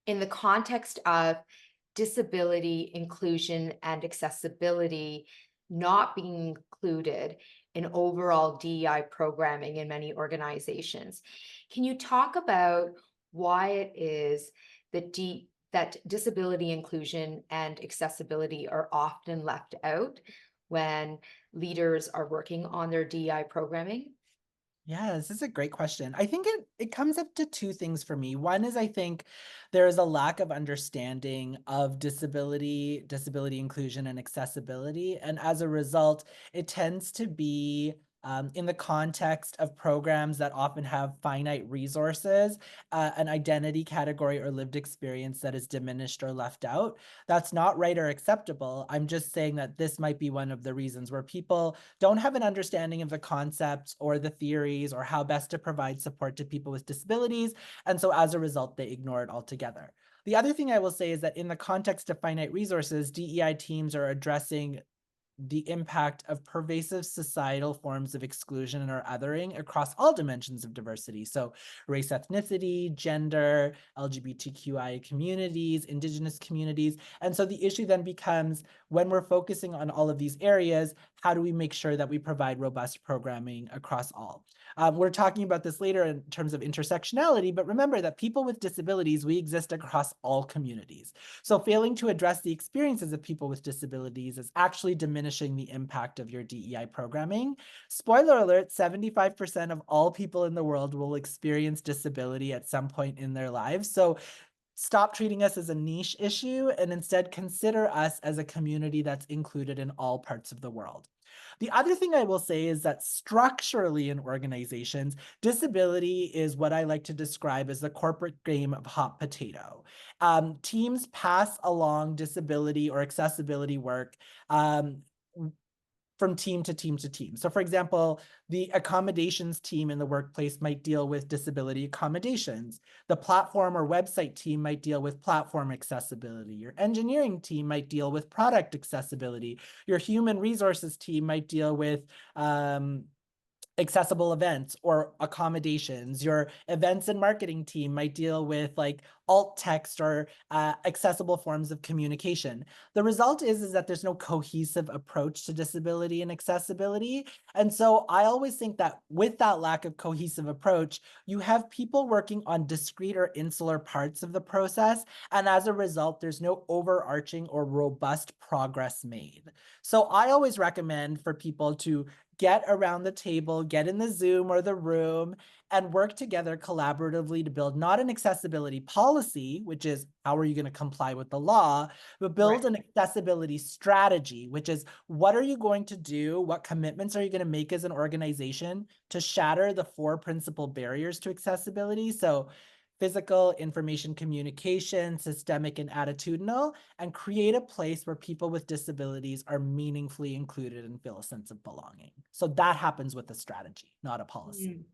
in the context of disability, inclusion, and accessibility not being included in overall DEI programming in many organizations. Can you talk about why it is that that disability inclusion and accessibility are often left out when leaders are working on their DEI programming? Yeah, this is a great question. I think it comes up to two things for me. One is I think there is a lack of understanding of disability inclusion and accessibility. And as a result, it tends to be in the context of programs that often have finite resources, an identity category or lived experience that is diminished or left out. That's not right or acceptable. I'm just saying that this might be one of the reasons where people don't have an understanding of the concepts or the theories or how best to provide support to people with disabilities. And so as a result, they ignore it altogether. The other thing I will say is that in the context of finite resources, DEI teams are addressing the impact of pervasive societal forms of exclusion or othering across all dimensions of diversity. So, race, ethnicity, gender, LGBTQI communities, Indigenous communities. And so the issue then becomes when we're focusing on all of these areas, how do we make sure that we provide robust programming across all? We're talking about this later in terms of intersectionality, but remember that people with disabilities, we exist across all communities. So failing to address the experiences of people with disabilities is actually diminishing the impact of your DEI programming. Spoiler alert, 75% of all people in the world will experience disability at some point in their lives. So stop treating us as a niche issue and instead consider us as a community that's included in all parts of the world. The other thing I will say is that structurally in organizations, disability is what I like to describe as the corporate game of hot potato. Teams pass along disability or accessibility work um, from team to team to team. So, for example, the accommodations team in the workplace might deal with disability accommodations. The platform or website team might deal with platform accessibility. Your engineering team might deal with product accessibility. Your human resources team might deal with accessible events or accommodations. Your events and marketing team might deal with like alt text or accessible forms of communication. The result is that there's no cohesive approach to disability and accessibility. And so I always think that with that lack of cohesive approach, you have people working on discrete or insular parts of the process. And as a result, there's no overarching or robust progress made. So I always recommend for people to get around the table, get in the Zoom or the room, and work together collaboratively to build not an accessibility policy, which is how are you going to comply with the law, but build Right. an accessibility strategy, which is what are you going to do? What commitments are you going to make as an organization to shatter the four principal barriers to accessibility? So, physical, information communication, systemic, and attitudinal, and create a place where people with disabilities are meaningfully included and feel a sense of belonging. So that happens with a strategy, not a policy.